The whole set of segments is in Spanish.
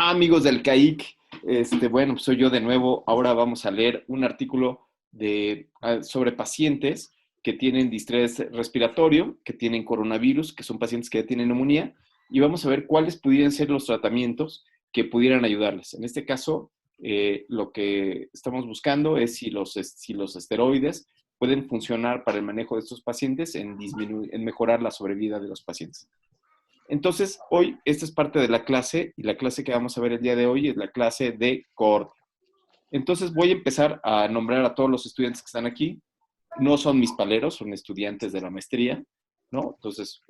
Amigos del CAIC, bueno, pues soy yo de nuevo. Ahora vamos a leer un artículo sobre pacientes que tienen distrés respiratorio, que tienen coronavirus, que son pacientes que ya tienen neumonía, y vamos a ver cuáles pudieran ser los tratamientos que pudieran ayudarles. En este caso, lo que estamos buscando es si los esteroides pueden funcionar para el manejo de estos pacientes en mejorar la sobrevida de los pacientes. Entonces, hoy, esta es parte de la clase, y la clase que vamos a ver el día de hoy es la clase de cohorte. Entonces, voy a empezar a nombrar a todos los estudiantes que están aquí. No son mis paleros, son estudiantes de la maestría, ¿no? Entonces,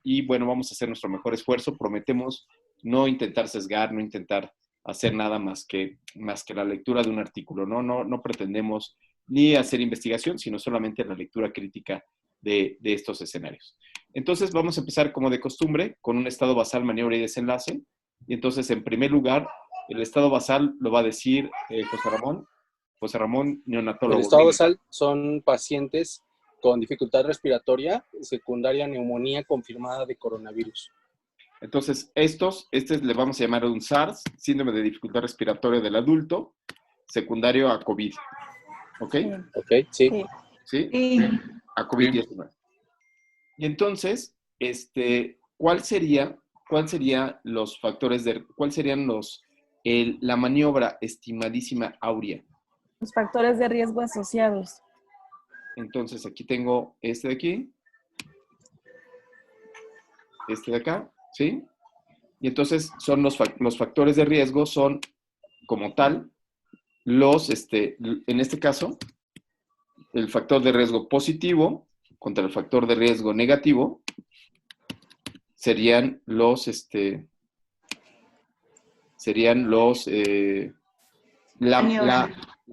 y bueno, vamos a hacer nuestro mejor esfuerzo. Prometemos no intentar sesgar, no intentar hacer nada más que la lectura de un artículo, ¿no? No pretendemos ni hacer investigación, sino solamente la lectura crítica de estos escenarios. Entonces vamos a empezar como de costumbre con un estado basal, maniobra y desenlace. Y entonces, en primer lugar, el estado basal lo va a decir José Ramón. José Ramón, neonatólogo. El estado basal son pacientes con dificultad respiratoria, secundaria neumonía confirmada de coronavirus. Entonces, le vamos a llamar un SARS, síndrome de dificultad respiratoria del adulto, secundario a COVID. ¿Ok? Ok, sí. ¿Sí? A COVID-19. Y entonces, ¿cuál serían los factores cuál serían la maniobra estimadísima áurea? Los factores de riesgo asociados. Entonces, aquí tengo este de aquí, este de acá, ¿sí? Y entonces, son los factores de riesgo son, como tal, en este caso, el factor de riesgo positivo contra el factor de riesgo negativo serían la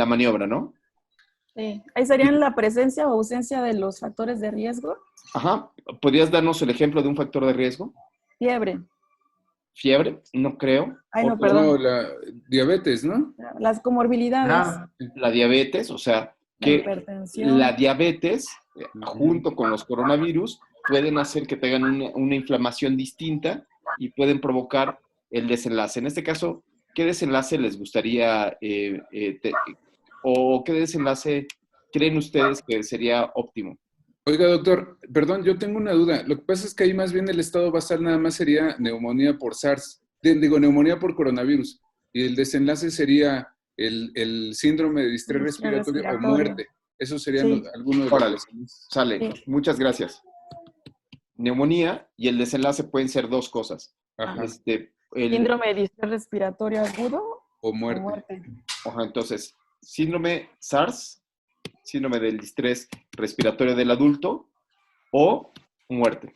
maniobra, ¿no? Sí. Ahí serían la presencia o ausencia de los factores de riesgo. Ajá. ¿Podrías darnos el ejemplo de un factor de riesgo? Fiebre. ¿Fiebre? No creo. Ay, no, perdón. No, la diabetes, ¿no? Las comorbilidades. La diabetes, o sea, La que hipertensión. la diabetes, junto con los coronavirus, pueden hacer que tengan una inflamación distinta y pueden provocar el desenlace. En este caso, ¿qué desenlace les gustaría o qué desenlace creen ustedes que sería óptimo? Oiga, doctor, perdón, yo tengo una duda. Lo que pasa es que ahí más bien el estado basal nada más sería neumonía por SARS, neumonía por coronavirus, y el desenlace sería el síndrome de distrés respiratorio o muerte. Esos serían algunos de los... Sale, Sí. Muchas gracias. Neumonía y el desenlace pueden ser dos cosas. Ajá. Síndrome de distrés respiratorio agudo O muerte. Ajá, entonces, síndrome SARS, síndrome del distrés respiratorio del adulto o muerte.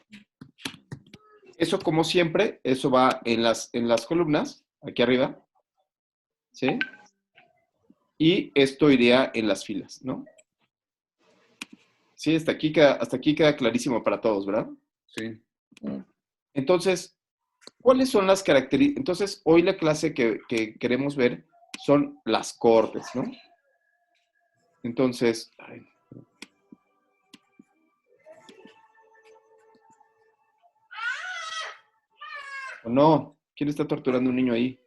Eso, como siempre, eso va en las columnas, aquí arriba, ¿sí? Y esto iría en las filas, ¿no? Sí, hasta aquí queda clarísimo para todos, ¿verdad? Sí. Entonces, ¿cuáles son las características? Entonces, hoy la clase que queremos ver son las cohortes, ¿no? Entonces, ¿o no? ¿Quién está torturando a un niño ahí?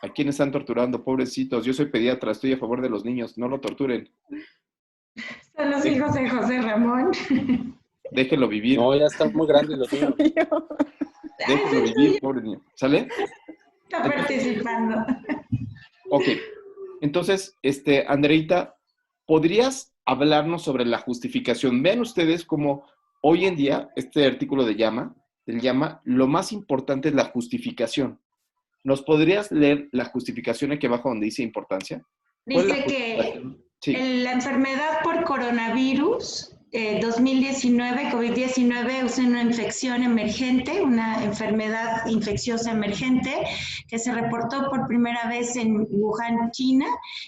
¿A quién están torturando? Pobrecitos, yo soy pediatra, estoy a favor de los niños, no lo torturen. Son los hijos de José Ramón. Déjenlo vivir. No, ya están muy grandes los niños. Déjenlo vivir, pobre niño. ¿Sale? Está participando. Ok. Entonces, Andreita, ¿podrías hablarnos sobre la justificación? Vean ustedes cómo hoy en día este artículo del llama, lo más importante es la justificación. ¿Nos podrías leer la justificación aquí abajo donde dice importancia? Dice que sí. La enfermedad por coronavirus 2019, COVID-19, es una infección emergente, una enfermedad infecciosa emergente que se reportó por primera vez en Wuhan, China,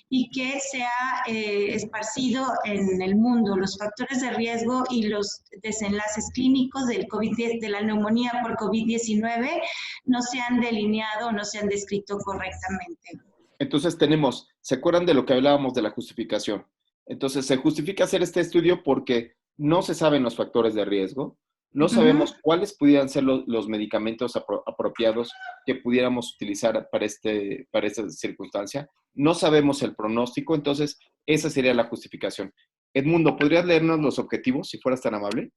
y que se ha esparcido en el mundo. Los factores de riesgo y los desenlaces clínicos del de la neumonía por COVID-19 no se han delineado, no se han descrito correctamente. Entonces ¿se acuerdan de lo que hablábamos de la justificación? Entonces, se justifica hacer este estudio porque no se saben los factores de riesgo, No sabemos cuáles pudieran ser los medicamentos apropiados que pudiéramos utilizar para esta circunstancia. No sabemos el pronóstico, entonces esa sería la justificación. Edmundo, ¿podrías leernos los objetivos, si fueras tan amable?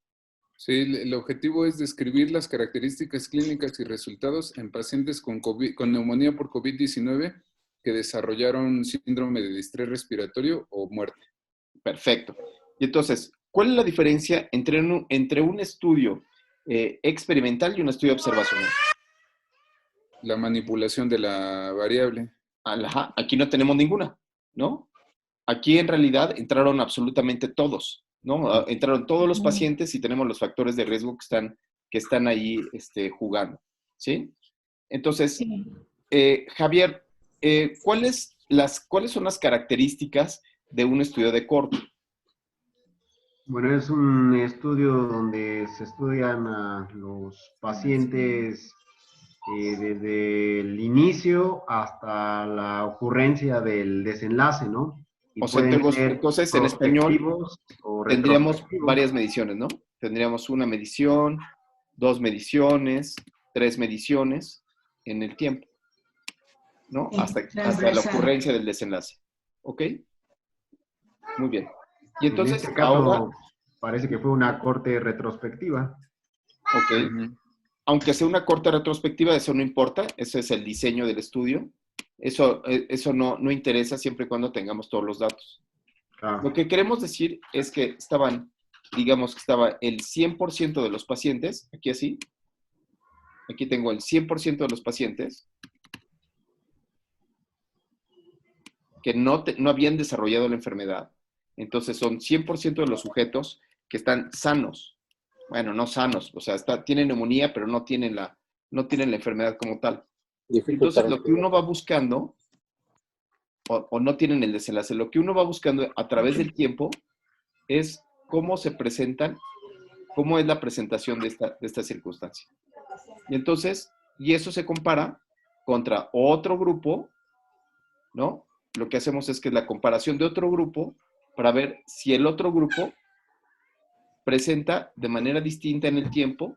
Sí, el objetivo es describir las características clínicas y resultados en pacientes con neumonía por COVID-19 que desarrollaron síndrome de distrés respiratorio o muerte. Perfecto. Y entonces, ¿cuál es la diferencia entre un estudio experimental y un estudio observacional? La manipulación de la variable. Ajá, aquí no tenemos ninguna, ¿no? Aquí en realidad entraron absolutamente todos, ¿no? Entraron todos los pacientes y tenemos los factores de riesgo que están ahí jugando, ¿sí? Entonces, Javier, ¿cuáles son las características de un estudio de corte? Bueno, es un estudio donde se estudian a los pacientes desde el inicio hasta la ocurrencia del desenlace, ¿no? Y o sea, entonces en español tendríamos varias mediciones, ¿no? Tendríamos una medición, 2 mediciones, 3 mediciones en el tiempo, ¿no? Hasta la ocurrencia del desenlace. ¿Ok? Muy bien. Y entonces, en este caso, ahora parece que fue una corte retrospectiva. Ok. Aunque sea una corte retrospectiva, eso no importa. Ese es el diseño del estudio. Eso no interesa siempre y cuando tengamos todos los datos. Claro. Lo que queremos decir es que estaba el 100% de los pacientes, aquí así. Aquí tengo el 100% de los pacientes que no habían desarrollado la enfermedad. Entonces son 100% de los sujetos que están sanos. Bueno, no sanos, o sea, tienen neumonía, pero no tienen la enfermedad como tal. Entonces lo que uno va buscando, o no tienen el desenlace, lo que uno va buscando a través del tiempo es cómo se presentan, cómo es la presentación de esta circunstancia. Y entonces, y eso se compara contra otro grupo, ¿no? Lo que hacemos es que la comparación de otro grupo para ver si el otro grupo presenta de manera distinta en el tiempo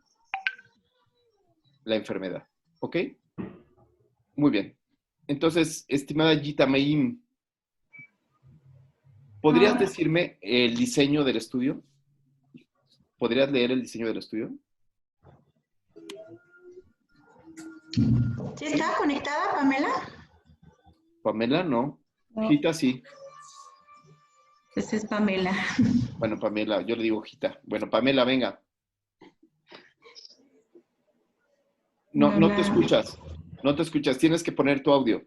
la enfermedad. ¿Ok? Muy bien. Entonces, estimada Gita Meim, ¿podrías decirme el diseño del estudio? ¿Podrías leer el diseño del estudio? ¿Sí está conectada, Pamela? Pamela, no. Gita, sí. Pues es Pamela. Bueno, Pamela, yo le digo Gita. Bueno, Pamela, venga. No te escuchas. No te escuchas. Tienes que poner tu audio.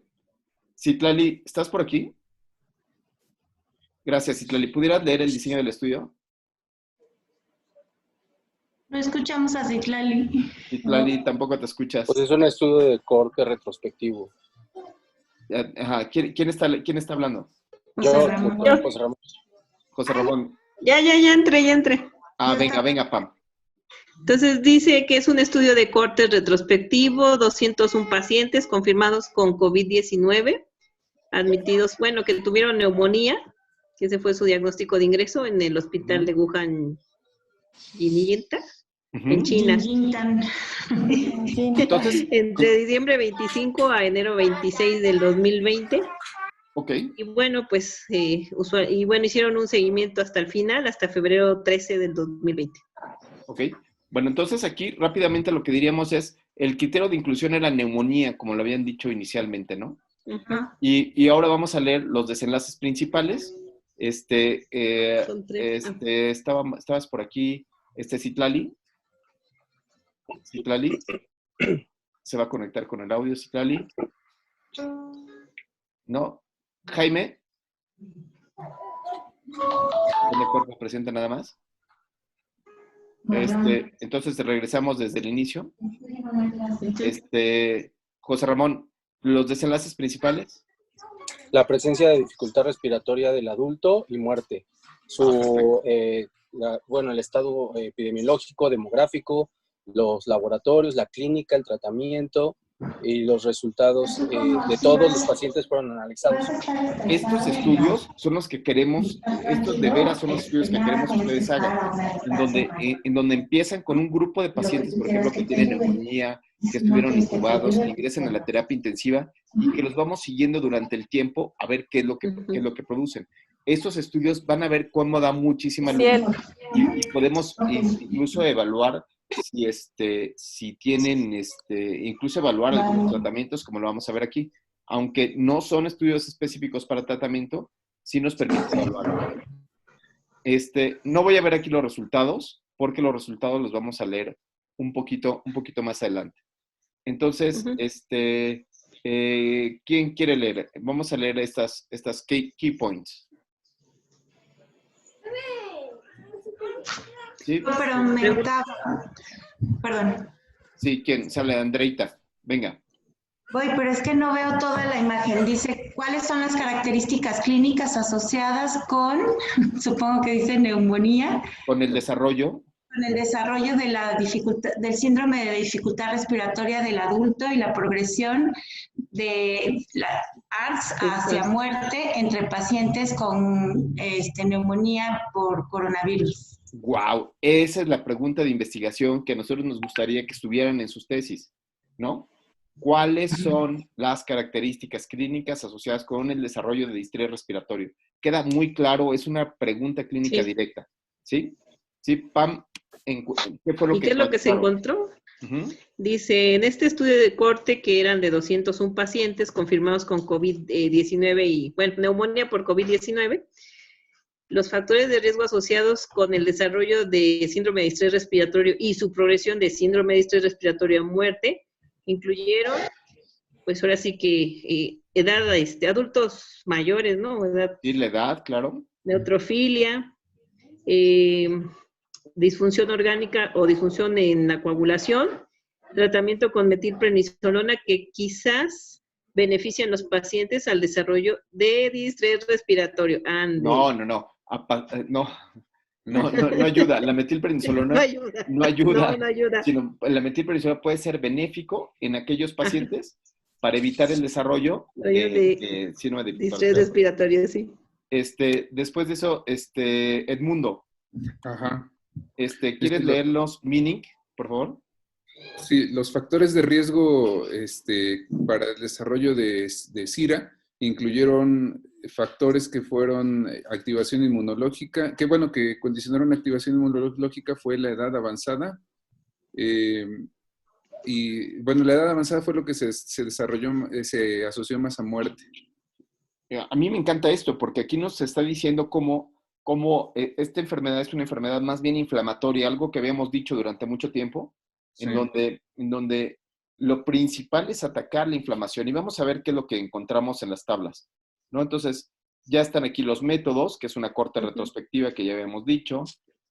Citlali, ¿estás por aquí? Gracias, Citlali. ¿Pudieras leer el diseño del estudio? No escuchamos a Citlali. Citlali, tampoco te escuchas. Pues es un estudio de corte retrospectivo. Ajá. ¿Quién está hablando? José Ramón. José Ramón. Ya entré. Ah, venga, Pam. Entonces dice que es un estudio de corte retrospectivo, 201 pacientes confirmados con COVID-19, admitidos, bueno, que tuvieron neumonía, que ese fue su diagnóstico de ingreso en el hospital de Wuhan, Jinyinta, en China. Entonces, entre diciembre 25 a enero 26 del 2020. Ok. Y bueno, pues, hicieron un seguimiento hasta el final, hasta febrero 13 del 2020. Ok. Bueno, entonces aquí rápidamente lo que diríamos es, el criterio de inclusión era neumonía, como lo habían dicho inicialmente, ¿no? Uh-huh. Y ahora vamos a leer los desenlaces principales. Son 3. Estabas por aquí, Citlali. Citlali. Se va a conectar con el audio, Citlali. ¿No? Jaime. ¿El cuerpo presenta nada más? Entonces regresamos desde el inicio. José Ramón, los desenlaces principales. La presencia de dificultad respiratoria del adulto y muerte. El estado epidemiológico, demográfico, los laboratorios, la clínica, el tratamiento, y los resultados de todos los pacientes fueron analizados. Estos estudios son los que queremos, estos de veras son los estudios que queremos que ustedes hagan, en donde empiezan con un grupo de pacientes, por ejemplo, que tienen neumonía, que estuvieron intubados, que ingresen a la terapia intensiva y que los vamos siguiendo durante el tiempo a ver qué es lo que producen. Estos estudios van a ver cómo da muchísima luz y podemos incluso evaluar si tienen, incluso evaluar algunos tratamientos, como lo vamos a ver aquí. Aunque no son estudios específicos para tratamiento, sí nos permite evaluar. No voy a ver aquí los resultados, porque los resultados los vamos a leer un poquito más adelante. Entonces, ¿quién quiere leer? Vamos a leer estas key points. ¿Sí? Pero me estaba... Perdón. Sí, ¿quién? Sale Andreita. Venga. Voy, pero es que no veo toda la imagen. Dice, ¿cuáles son las características clínicas asociadas con, supongo que dice neumonía? Con el desarrollo. Con el desarrollo de la dificultad, del síndrome de dificultad respiratoria del adulto y la progresión de la ARDS hacia muerte entre pacientes con neumonía por coronavirus. Wow, esa es la pregunta de investigación que a nosotros nos gustaría que estuvieran en sus tesis, ¿no? ¿Cuáles son las características clínicas asociadas con el desarrollo de distrés respiratorio? Queda muy claro, es una pregunta clínica directa, ¿sí? Sí, Pam, ¿qué fue lo que ¿qué es lo que se encontró? Dice, en este estudio de corte, que eran de 201 pacientes confirmados con COVID-19 y, bueno, neumonía por COVID-19, los factores de riesgo asociados con el desarrollo de síndrome de distrés respiratorio y su progresión de síndrome de distrés respiratorio a muerte incluyeron, pues ahora sí que edad, adultos mayores, ¿no? Sí, la edad, claro. Neutrofilia, disfunción orgánica o disfunción en la coagulación, tratamiento con metilprednisolona que quizás benefician a los pacientes al desarrollo de distrés respiratorio. No ayuda. La metilprednisolona no ayuda. Sino la metilprednisolona puede ser benéfico en aquellos pacientes para evitar el desarrollo de síndrome de distrés respiratorio, sí. Después de eso, Edmundo. Ajá. ¿Quieres leer los meaning, por favor? Sí, los factores de riesgo para el desarrollo de SIRA incluyeron factores que fueron activación inmunológica, que condicionaron activación inmunológica fue la edad avanzada. Y bueno, la edad avanzada fue lo que se desarrolló, se asoció más a muerte. A mí me encanta esto, porque aquí nos está diciendo cómo esta enfermedad es una enfermedad más bien inflamatoria, algo que habíamos dicho durante mucho tiempo, sí. en donde lo principal es atacar la inflamación. Y vamos a ver qué es lo que encontramos en las tablas, ¿no? Entonces, ya están aquí los métodos, que es una corte retrospectiva que ya habíamos dicho,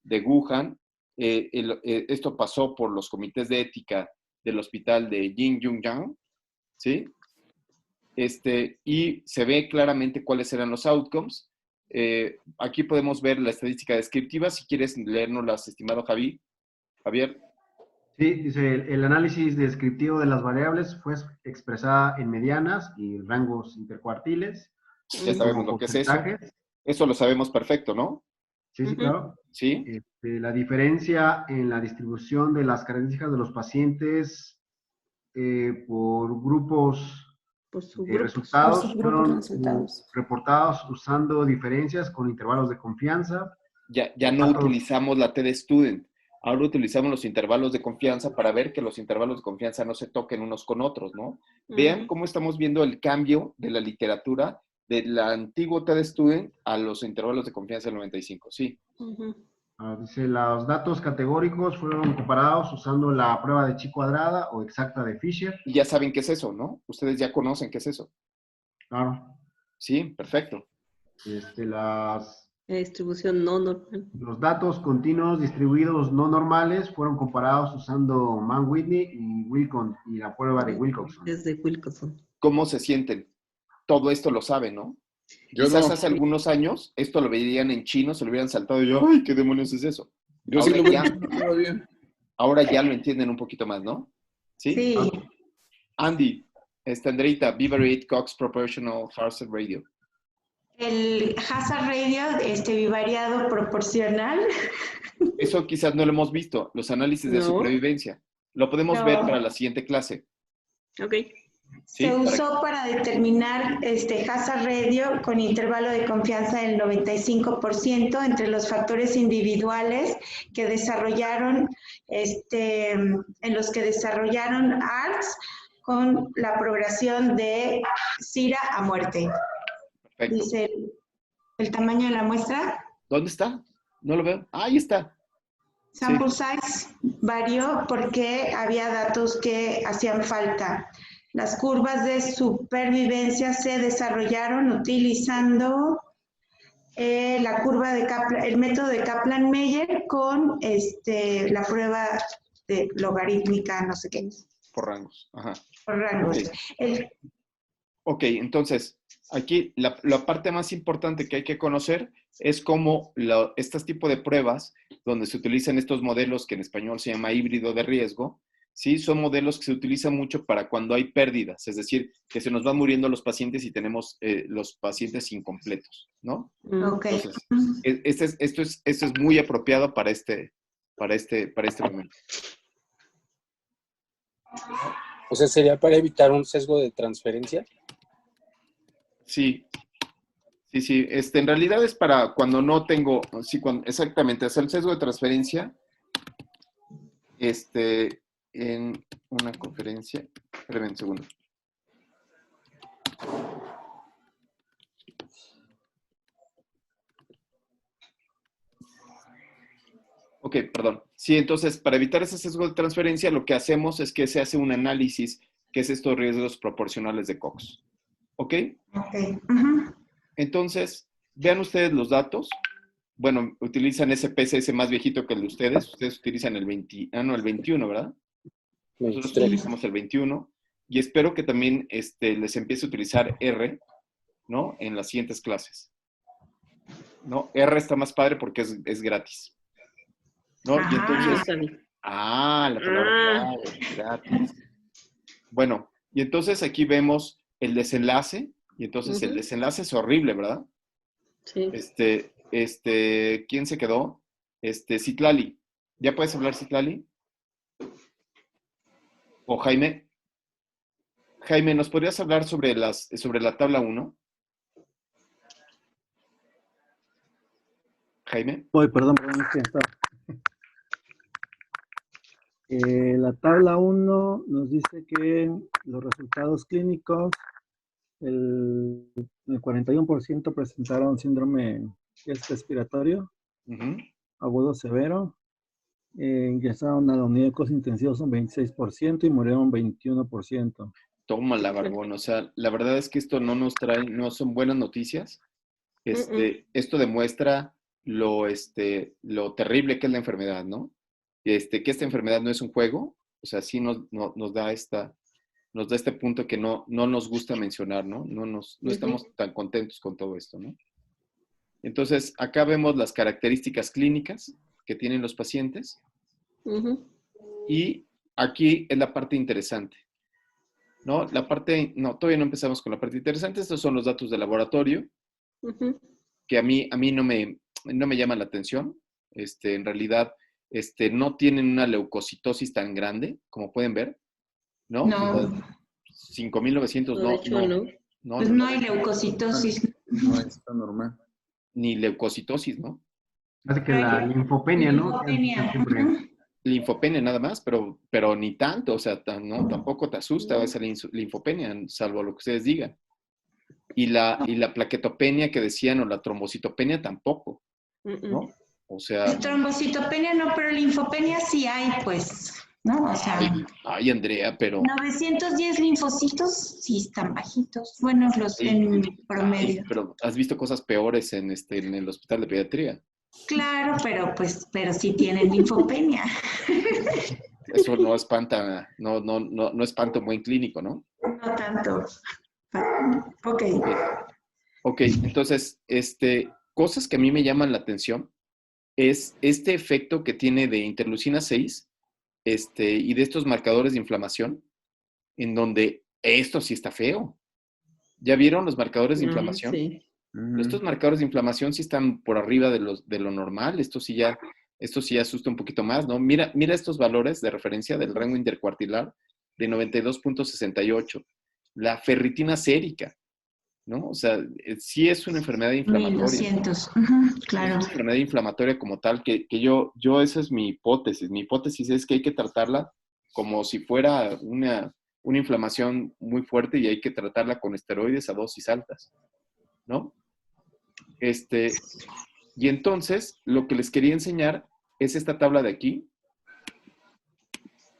de Wuhan. Esto pasó por los comités de ética del hospital de Jingyungyang, ¿sí? Y se ve claramente cuáles eran los outcomes. Aquí podemos ver la estadística descriptiva. Si quieres leérnoslas, estimado Javier. Sí, dice, el análisis descriptivo de las variables fue expresada en medianas y rangos intercuartiles. Ya sabemos lo que es eso. Eso lo sabemos perfecto, ¿no? Sí, sí, claro. Sí. La diferencia en la distribución de las características de los pacientes por grupos de resultados fueron reportados usando diferencias con intervalos de confianza. Ya no utilizamos la T-de-Student. Ahora utilizamos los intervalos de confianza para ver que los intervalos de confianza no se toquen unos con otros, ¿no? Vean cómo estamos viendo el cambio de la literatura del antiguo T-de-Student a los intervalos de confianza del 95, sí. Dice, los datos categóricos fueron comparados usando la prueba de chi cuadrada o exacta de Fisher. Y ya saben qué es eso, ¿no? Ustedes ya conocen qué es eso. Claro. Sí, perfecto. La distribución no normal. Los datos continuos distribuidos no normales fueron comparados usando Mann-Whitney y Wilcox y la prueba de Wilcoxon. Desde Wilcoxon. ¿Cómo se sienten? Todo esto lo saben, ¿no? Quizás hace algunos años esto lo veían en chino, se lo hubieran saltado y yo, ¡ay, qué demonios es eso! Yo ahora sí lo veo bien. Ahora ya lo entienden un poquito más, ¿no? Sí. Andy, Andreita, Vivarate Cox Proportional Hazard Radio. El hazard radio bivariado proporcional. Eso quizás no lo hemos visto, los análisis de supervivencia. Lo podemos ver para la siguiente clase. Ok. ¿Sí? Se usó para determinar hazard radio con intervalo de confianza del 95% entre los factores individuales que desarrollaron, en los que desarrollaron ARTS con la progresión de SIRA a muerte. Perfecto. Dice el tamaño de la muestra. ¿Dónde está? No lo veo. Ahí está. Sample size varió porque había datos que hacían falta. Las curvas de supervivencia se desarrollaron utilizando la curva de Kaplan, el método de Kaplan-Meier con la prueba de logarítmica, no sé qué. Por rangos. Ajá. Por rangos. Okay. Ok, entonces, aquí la parte más importante que hay que conocer es cómo estos tipos de pruebas, donde se utilizan estos modelos que en español se llama híbrido de riesgo, ¿sí? Son modelos que se utilizan mucho para cuando hay pérdidas, es decir, que se nos van muriendo los pacientes y tenemos los pacientes incompletos, ¿no? Ok. Entonces, esto es muy apropiado para este momento. O sea, ¿sería para evitar un sesgo de transferencia? Sí. En realidad es para cuando no tengo, exactamente, es el sesgo de transferencia, en una conferencia. Espérame un segundo. Ok, perdón. Sí, entonces, para evitar ese sesgo de transferencia, lo que hacemos es que se hace un análisis, que es estos riesgos proporcionales de Cox. ¿Ok? Ok. Uh-huh. Entonces, vean ustedes los datos. Bueno, utilizan ese PCS más viejito que el de ustedes. Ustedes utilizan el 21, ¿verdad? Nosotros utilizamos el 21. Y espero que también les empiece a utilizar R, ¿no? En las siguientes clases. ¿No? R está más padre porque es gratis. ¿No? Y entonces... la palabra gratis. Bueno, y entonces aquí vemos el desenlace. Y entonces el desenlace es horrible, ¿verdad? Sí. ¿Quién se quedó? Citlali. ¿Ya puedes hablar, Citlali? ¿O Jaime? Jaime, ¿nos podrías hablar sobre la tabla 1? Jaime. Perdón, es que está. La tabla 1 nos dice que los resultados clínicos, el 41% presentaron síndrome respiratorio agudo severo. Ingresaron a la unidad de cuidados intensivos un 26% y murieron 21%. Tómala, Barbón. O sea, la verdad es que esto no nos trae, no son buenas noticias. Esto demuestra lo terrible que es la enfermedad, ¿no? Que esta enfermedad no es un juego. O sea, sí nos da este punto que no nos gusta mencionar, ¿no? No estamos tan contentos con todo esto, ¿no? Entonces, acá vemos las características clínicas que tienen los pacientes. Y aquí es la parte interesante, ¿no? Todavía no empezamos con la parte interesante. Estos son los datos de laboratorio, que a mí no me llaman la atención. En realidad, no tienen una leucocitosis tan grande, como pueden ver, ¿no? No. 5,900, no. De hecho, no. Pues no hay leucocitosis. No está normal. Ni leucocitosis, ¿no? Así que la linfopenia, ¿no? Linfopenia nada más, pero ni tanto, o sea, no, tampoco te asusta esa linfopenia, salvo lo que ustedes digan. Y la plaquetopenia que decían, o la trombocitopenia tampoco, ¿no? O sea... La trombocitopenia no, pero linfopenia sí hay, pues, ¿no? O sea... Ay, Andrea, pero... 910 linfocitos sí están bajitos. Bueno, en promedio. Pero has visto cosas peores en el hospital de pediatría. Claro, pero sí tienen linfopenia. Eso no espanta, no espanta un buen clínico, ¿no? No tanto. Ok, entonces, cosas que a mí me llaman la atención es este efecto que tiene de interleucina 6 y de estos marcadores de inflamación, en donde esto sí está feo. ¿Ya vieron los marcadores de inflamación? Sí. Estos marcadores de inflamación sí están por arriba de lo normal. Esto sí ya asusta un poquito más, ¿no? Mira estos valores de referencia del rango intercuartilar de 92.68. La ferritina sérica, ¿no? O sea, sí es una enfermedad inflamatoria. 1200, claro. Es una enfermedad inflamatoria como tal, que yo, esa es mi hipótesis. Mi hipótesis es que hay que tratarla como si fuera una inflamación muy fuerte y hay que tratarla con esteroides a dosis altas, ¿no? Y entonces, lo que les quería enseñar es esta tabla de aquí.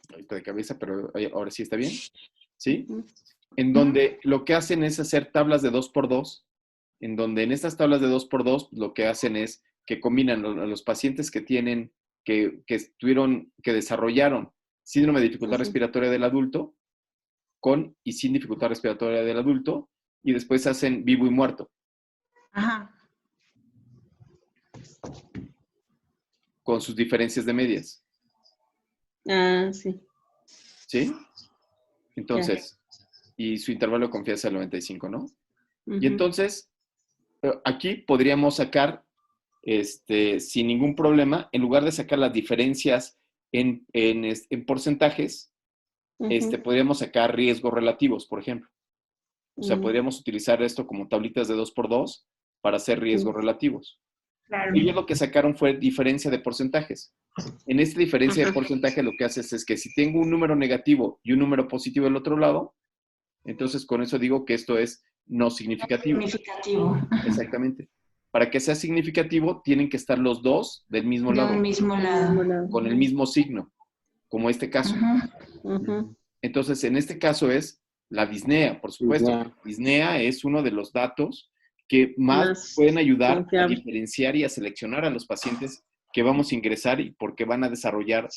Ahorita de cabeza, pero ahora sí está bien. ¿Sí? En donde lo que hacen es hacer tablas de 2x2, en donde en estas tablas de 2x2 lo que hacen es que combinan a los pacientes que tienen, que desarrollaron síndrome de dificultad respiratoria del adulto, con y sin dificultad respiratoria del adulto, y después hacen vivo y muerto. Ajá. Con sus diferencias de medias. Ah, sí. ¿Sí? Entonces, y su intervalo de confianza del 95, ¿no? Y entonces, aquí podríamos sacar, sin ningún problema, en lugar de sacar las diferencias en porcentajes, podríamos sacar riesgos relativos, por ejemplo. O sea, podríamos utilizar esto como tablitas de 2x2 para hacer riesgos relativos. Claro. Ellos lo que sacaron fue diferencia de porcentajes. En esta diferencia de porcentaje lo que haces es que si tengo un número negativo y un número positivo del otro lado, entonces con eso digo que esto es no significativo. Significativo. Exactamente. Para que sea significativo, tienen que estar los dos del mismo lado. Del mismo lado. Con el mismo signo, como este caso. Entonces, en este caso es la disnea, por supuesto. Disnea es uno de los datos que más pueden ayudar a diferenciar y a seleccionar a los pacientes que vamos a ingresar y porque van a desarrollar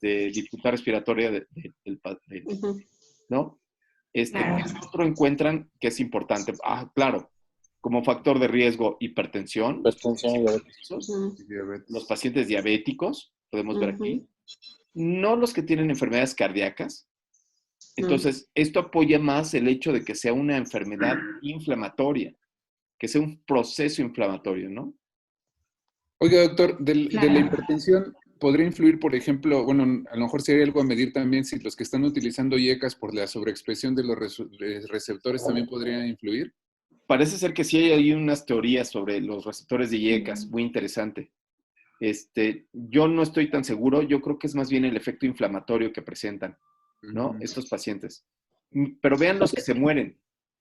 dificultad respiratoria ¿no? ¿Qué otro encuentran que es importante? Claro, como factor de riesgo, hipertensión. Los pacientes diabéticos, podemos ver aquí. No los que tienen enfermedades cardíacas. Entonces, esto apoya más el hecho de que sea una enfermedad inflamatoria, que sea un proceso inflamatorio, ¿no? Oiga, doctor, de la hipertensión, ¿podría influir, por ejemplo, bueno, a lo mejor sería algo a medir también si los que están utilizando IECAS por la sobreexpresión de los receptores también podrían influir? Parece ser que sí hay unas teorías sobre los receptores de IECAS, muy interesante. Yo no estoy tan seguro, yo creo que es más bien el efecto inflamatorio que presentan, ¿no? Estos pacientes. Pero vean los que se mueren.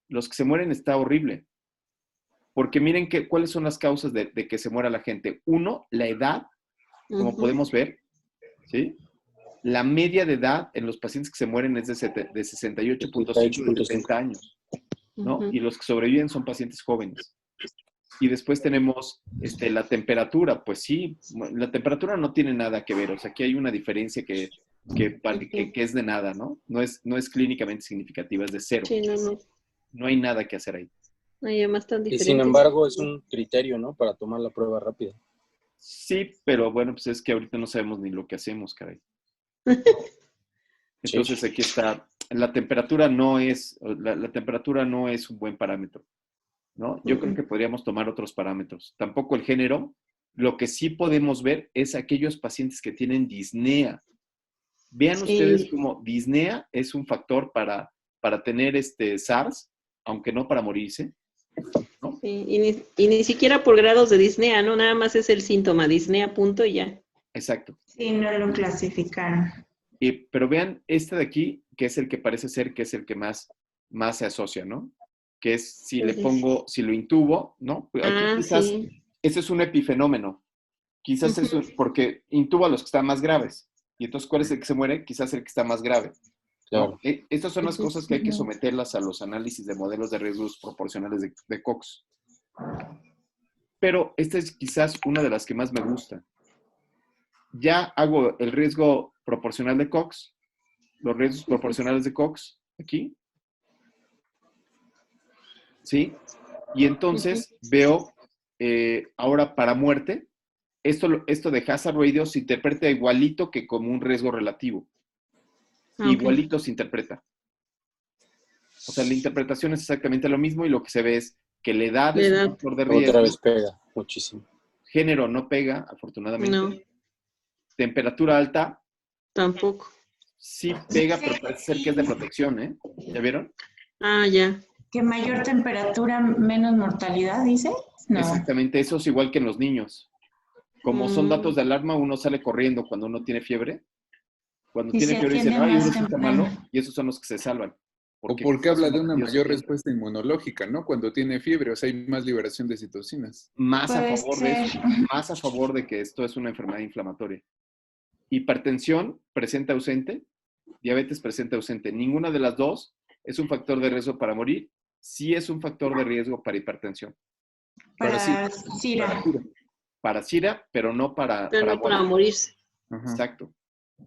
Los que se mueren está horrible. Porque miren cuáles son las causas de que se muera la gente. Uno, la edad, como podemos ver, ¿sí? La media de edad en los pacientes que se mueren es de 68.5 de 70 años, ¿no? Y los que sobreviven son pacientes jóvenes. Y después tenemos la temperatura. Pues sí, la temperatura no tiene nada que ver. O sea, aquí hay una diferencia que es de nada, ¿no? No es clínicamente significativa, es de cero. Sí, no hay nada que hacer ahí. No hay más tan diferente. Y sin embargo es un criterio, ¿no? Para tomar la prueba rápida. Sí, pero bueno, pues es que ahorita no sabemos ni lo que hacemos, caray. Entonces aquí está. La temperatura no es un buen parámetro, ¿no? Yo creo que podríamos tomar otros parámetros. Tampoco el género. Lo que sí podemos ver es aquellos pacientes que tienen disnea. Vean ustedes cómo disnea es un factor para tener SARS, aunque no para morirse, ¿no? Sí, y ni siquiera por grados de disnea, ¿no? Nada más es el síntoma, disnea, punto y ya. Exacto. Sí, no lo clasificaron. Pero vean este de aquí, que es el que parece ser que es el que más se asocia, ¿no? Que es si lo intubo, ¿no? Aquí quizás, ese es un epifenómeno. Quizás eso es porque intubo a los que están más graves. Y entonces, ¿cuál es el que se muere? Quizás el que está más grave. Claro. ¿No? Estas son las cosas que hay que someterlas a los análisis de modelos de riesgos proporcionales de Cox. Pero esta es quizás una de las que más me gusta. Ya hago el riesgo proporcional de Cox, los riesgos proporcionales de Cox, aquí. ¿Sí? Y entonces veo, ahora para muerte, esto de hazard ratio se interpreta igualito que como un riesgo relativo. Igualito se interpreta. O sea, la interpretación es exactamente lo mismo y lo que se ve es que la edad es un factor de riesgo. Otra vez pega muchísimo. Género no pega, afortunadamente. No. Temperatura alta. Tampoco. Sí pega, pero parece ser que es de protección, ¿eh? ¿Ya vieron? Ah, ya. ¿Que mayor temperatura, menos mortalidad, dice? No. Exactamente, eso es igual que en los niños. Como son datos de alarma, uno sale corriendo cuando uno tiene fiebre. Cuando Y tiene se fiebre dicen, atiende ay, más uno sí está temprano. malo, y esos son los que se salvan. O porque habla de una Dios mayor mío. respuesta inmunológica, ¿no? Cuando tiene fiebre, o sea, hay más liberación de citocinas. Más a Puede favor de eso, ser. más a favor de que esto es una enfermedad inflamatoria. Hipertensión presente ausente, diabetes presente ausente. Ninguna de las dos es un factor de riesgo para morir, sí es un factor de riesgo para hipertensión. Para SIRA. Para SIRA, pero no para Pero no para morir. morirse. Ajá. Exacto.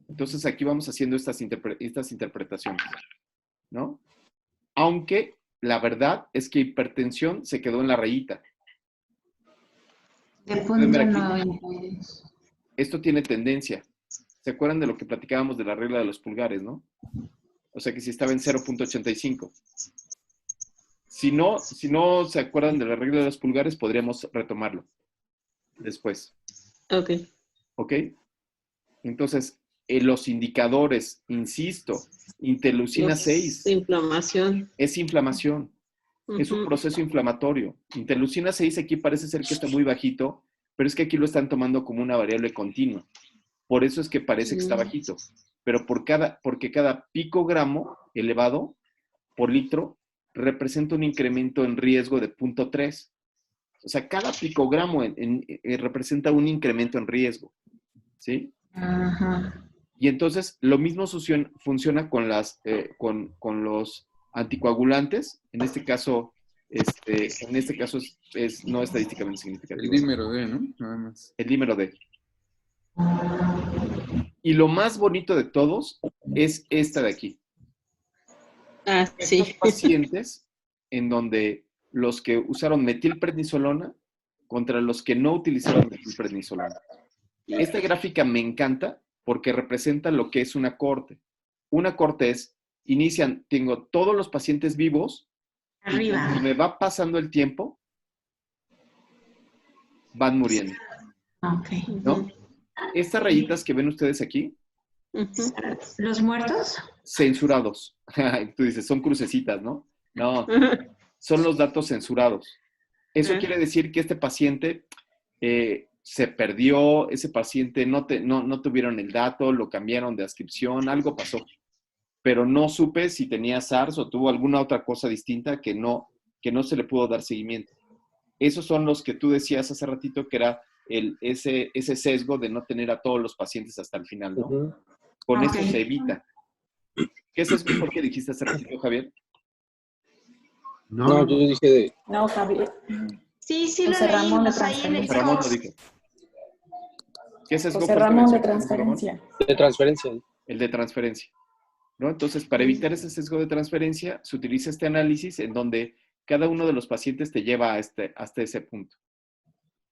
Entonces aquí vamos haciendo estas interpretaciones, ¿no? Aunque la verdad es que hipertensión se quedó en la rayita. De Pueden ver punto aquí. 92. Esto tiene tendencia. ¿Se acuerdan de lo que platicábamos de la regla de los pulgares, no? O sea que si estaba en 0.85. Si no se acuerdan de la regla de los pulgares, podríamos retomarlo después. Ok. ¿Ok? Entonces, los indicadores, insisto, interleucina 6 Inflamación. es inflamación. Es un proceso inflamatorio. Interleucina 6 aquí parece ser que está muy bajito, pero es que aquí lo están tomando como una variable continua. Por eso es que parece que está bajito. Pero porque cada picogramo elevado por litro representa un incremento en riesgo de 0.3. O sea, cada picogramo representa un incremento en riesgo. ¿Sí? Ajá. Y entonces lo mismo funciona con los anticoagulantes. En este caso, es no estadísticamente significativo. El dímero D, ¿no? Nada más. El dímero D. Y lo más bonito de todos es esta de aquí. Ah, sí. Estos pacientes en donde los que usaron metilprednisolona contra los que no utilizaron metilprednisolona. Esta gráfica me encanta porque representa lo que es una cohorte. Una cohorte es, tengo todos los pacientes vivos, Arriba. y conforme va pasando el tiempo, van muriendo, Ok. ¿no? Estas rayitas que ven ustedes aquí, ¿Los muertos? censurados. Tú dices, son crucecitas, ¿no? No, son los datos censurados. Eso quiere decir que este paciente se perdió, ese paciente no tuvieron el dato, lo cambiaron de adscripción, algo pasó. Pero no supe si tenía SARS o tuvo alguna otra cosa distinta que no se le pudo dar seguimiento. Esos son los que tú decías hace ratito que era ese sesgo de no tener a todos los pacientes hasta el final, ¿no? Con eso se evita. ¿Qué sesgo fue que dijiste hace ratito, Javier? No, yo dije de... No, Javier. Sí, lo José Ramón de leímos ahí en el transferencia. Ramón lo post. dijo. ¿Qué sesgo José fue el que Ramón de mencionó, José Ramón? transferencia. De transferencia. El de transferencia, ¿no? Entonces, para evitar ese sesgo de transferencia, se utiliza este análisis en donde cada uno de los pacientes te lleva hasta ese punto.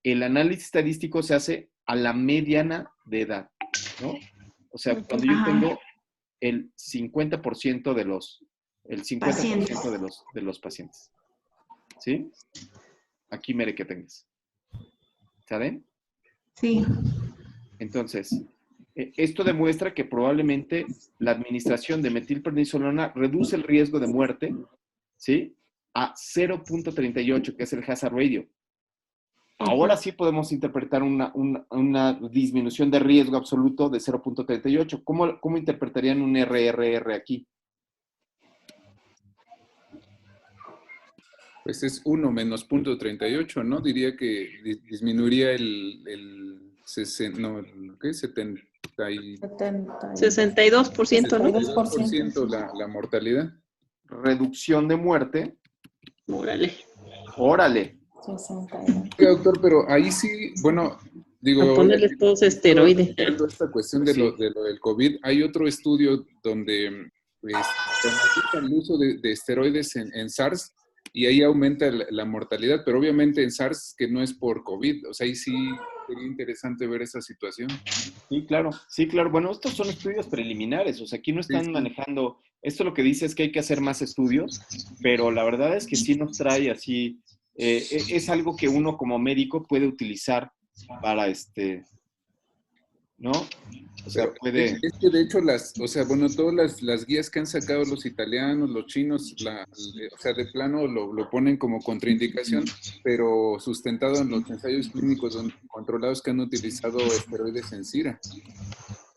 El análisis estadístico se hace a la mediana de edad, ¿no? O sea, cuando yo tengo el 50% de los pacientes. ¿Sí? Aquí mere que tengas. ¿Saben? Sí. Entonces, esto demuestra que probablemente la administración de metilprednisolona reduce el riesgo de muerte, ¿sí? A 0.38, que es el hazard ratio. Ahora sí podemos interpretar una disminución de riesgo absoluto de 0.38. ¿Cómo interpretarían un RRR aquí? Pues es 1 menos 0.38, ¿no? Diría que disminuiría el 62%, ¿no? 62% la mortalidad. Reducción de muerte. Órale. 62. Sí, doctor, pero ahí sí, bueno, digo... A ponerles todos esteroides. Esta cuestión de lo del COVID, hay otro estudio donde pues, analizan el uso de esteroides en SARS y ahí aumenta la mortalidad, pero obviamente en SARS que no es por COVID, o sea, ahí sí sería interesante ver esa situación. Sí, claro, sí, claro. Bueno, estos son estudios preliminares, o sea, aquí no están manejando, esto lo que dice es que hay que hacer más estudios, pero la verdad es que sí nos trae así, es algo que uno como médico puede utilizar para ¿no? O sea, puede... Es que de hecho todas las guías que han sacado los italianos, los chinos, o sea, de plano lo ponen como contraindicación, pero sustentado en los ensayos clínicos controlados que han utilizado esteroides en SIRA.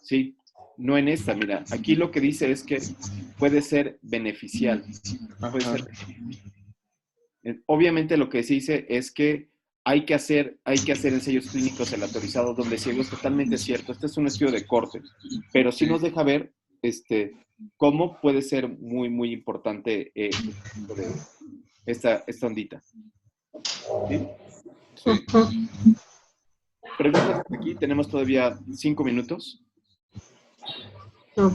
Sí, no en esta, mira, aquí lo que dice es que puede ser beneficial. Puede ser beneficial. Obviamente lo que se dice es que hay que hacer ensayos clínicos elatorizados doble ciego, es totalmente cierto. Este es un estudio de corte, pero sí nos deja ver cómo puede ser muy, muy importante esta ondita. ¿Sí? Sí. Preguntas hasta aquí, tenemos todavía 5 minutos. No.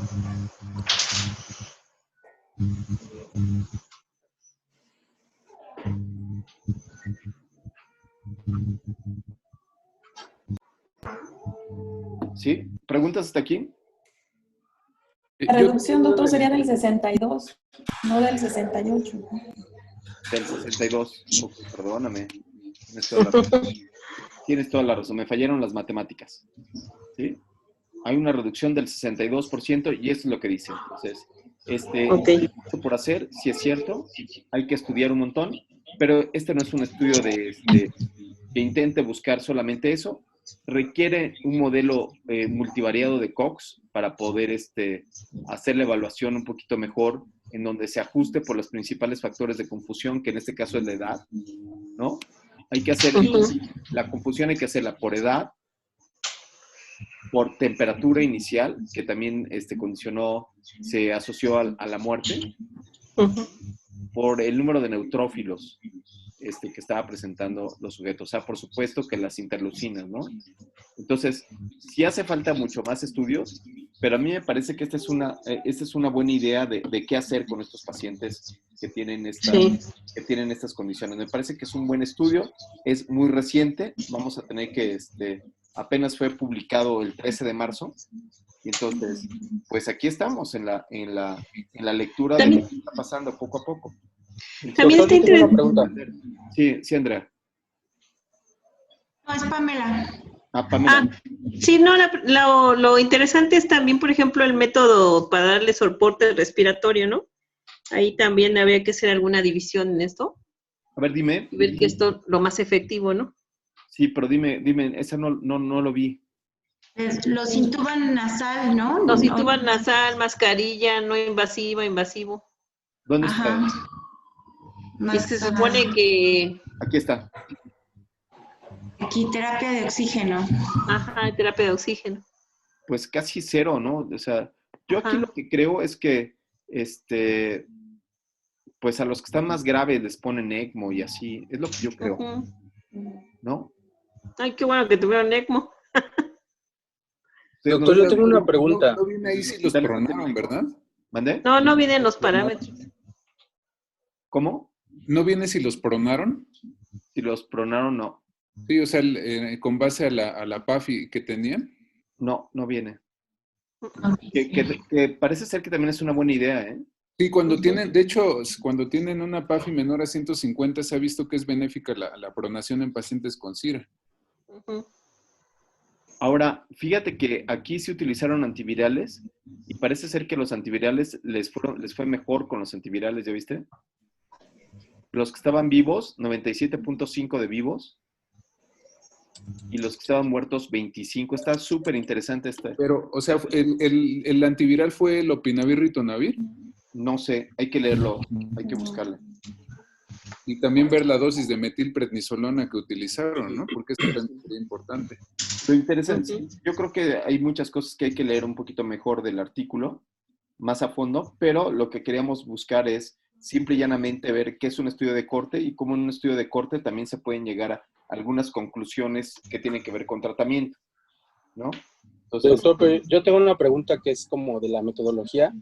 ¿Sí? ¿Preguntas hasta aquí? La reducción, doctor, sería del 62, no del 68. Del 62. Oh, perdóname. Tienes toda la razón. Me fallaron las matemáticas. ¿Sí? Hay una reducción del 62% y eso es lo que dice. Entonces, hay mucho por hacer, si es cierto. Hay que estudiar un montón, pero este no es un estudio que intente buscar solamente eso. Requiere un modelo multivariado de Cox para poder hacer la evaluación un poquito mejor, en donde se ajuste por los principales factores de confusión, que en este caso es la edad, ¿no? Hay que hacer la confusión, hay que hacerla por edad, por temperatura inicial, que también se asoció a la muerte, por el número de neutrófilos que estaba presentando los sujetos. O sea, por supuesto que las interleucinas, ¿no? Entonces, sí hace falta mucho más estudios, pero a mí me parece que esta es una buena idea de qué hacer con estos pacientes que tienen estas condiciones. Me parece que es un buen estudio, es muy reciente, vamos a tener que, apenas fue publicado el 13 de marzo, y entonces, pues aquí estamos en la lectura de lo que está pasando poco a poco. También está interesante. Sí, Andrea. No, es Pamela. Pamela. Sí, no, lo interesante es también, por ejemplo, el método para darle soporte respiratorio, ¿no? Ahí también habría que hacer alguna división en esto. A ver, dime. Y ver que esto lo más efectivo, ¿no? Sí, pero dime, esa no lo vi. Los intuban nasal, ¿no? Los intuban nasal, mascarilla, no invasiva, invasivo. ¿Dónde está? Y se supone que... Aquí está. Aquí, terapia de oxígeno. Ajá, terapia de oxígeno. Pues casi cero, ¿no? O sea, yo aquí lo que creo es que, pues a los que están más graves les ponen ECMO y así. Es lo que yo creo. ¿No? Ay, qué bueno que tuvieron ECMO. Doctor, yo tengo una pregunta. No viene ahí si los pronaron, ¿verdad? ¿Mandé? No vienen los parámetros. ¿Cómo? ¿No viene si los pronaron? Si los pronaron, no. Sí, o sea, con base a la PAFI que tenían. No viene. Que parece ser que también es una buena idea, ¿eh? Sí, de hecho, cuando tienen una PAFI menor a 150, se ha visto que es benéfica la pronación en pacientes con SIRA. Ahora, fíjate que aquí se utilizaron antivirales y parece ser que los antivirales les fue mejor con los antivirales, ¿ya viste? Los que estaban vivos, 97.5 de vivos, y los que estaban muertos, 25. Está súper interesante Pero, o sea, ¿el antiviral fue el lopinavir ritonavir? No sé, hay que leerlo, hay que buscarlo. Y también ver la dosis de metilprednisolona que utilizaron, ¿no? Porque esto también sería importante. Lo interesante, yo creo que hay muchas cosas que hay que leer un poquito mejor del artículo, más a fondo, pero lo que queríamos buscar es simple y llanamente ver qué es un estudio de corte y cómo en un estudio de corte también se pueden llegar a algunas conclusiones que tienen que ver con tratamiento, ¿no? Entonces, doctor, yo tengo una pregunta que es como de la metodología,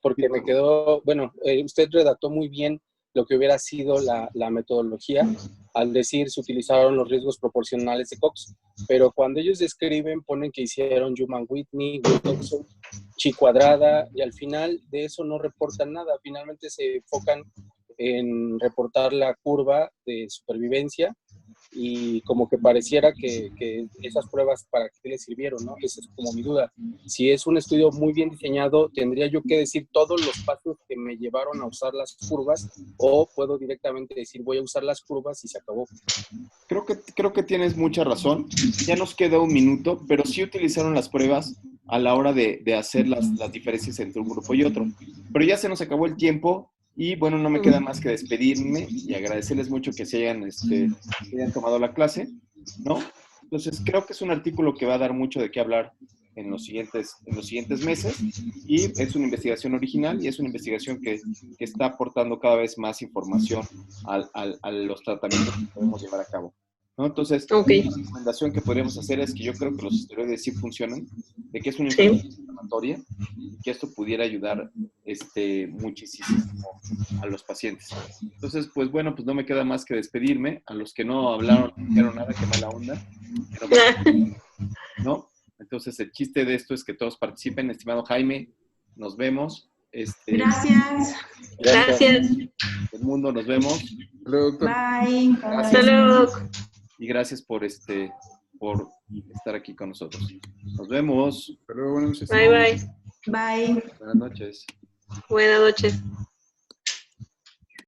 porque me quedó, bueno, usted redactó muy bien lo que hubiera sido la metodología. Al decir, se utilizaron los riesgos proporcionales de Cox, pero cuando ellos describen, ponen que hicieron Human-Whitney, Wilcoxon, Chi cuadrada, y al final de eso no reportan nada. Finalmente se enfocan en reportar la curva de supervivencia, y como que pareciera que esas pruebas para qué les sirvieron, ¿no? Esa es como mi duda. Si es un estudio muy bien diseñado, ¿tendría yo que decir todos los pasos que me llevaron a usar las curvas, o puedo directamente decir voy a usar las curvas y se acabó? Creo que tienes mucha razón. Ya nos queda un minuto, pero sí utilizaron las pruebas a la hora de hacer las diferencias entre un grupo y otro. Pero ya se nos acabó el tiempo. Y bueno, no me queda más que despedirme y agradecerles mucho que se hayan tomado la clase, ¿no? Entonces, creo que es un artículo que va a dar mucho de qué hablar en los siguientes meses, y es una investigación original y es una investigación que está aportando cada vez más información a los tratamientos que podemos llevar a cabo, ¿no? Entonces, la recomendación que podríamos hacer es que yo creo que los esteroides sí funcionan, de que es una enfermedad inflamatoria y que esto pudiera ayudar muchísimo a los pacientes. Entonces, pues bueno, pues no me queda más que despedirme. A los que no hablaron, no dijeron nada, qué mala onda. ¿No? Entonces, el chiste de esto es que todos participen. Estimado Jaime, nos vemos. Gracias. Gracias. El mundo, nos vemos. Bye. Hasta luego. Y gracias por estar aquí con nosotros. Nos vemos. Hasta luego, buenas noches. Bye, bye. Bye. Buenas noches. Buenas noches.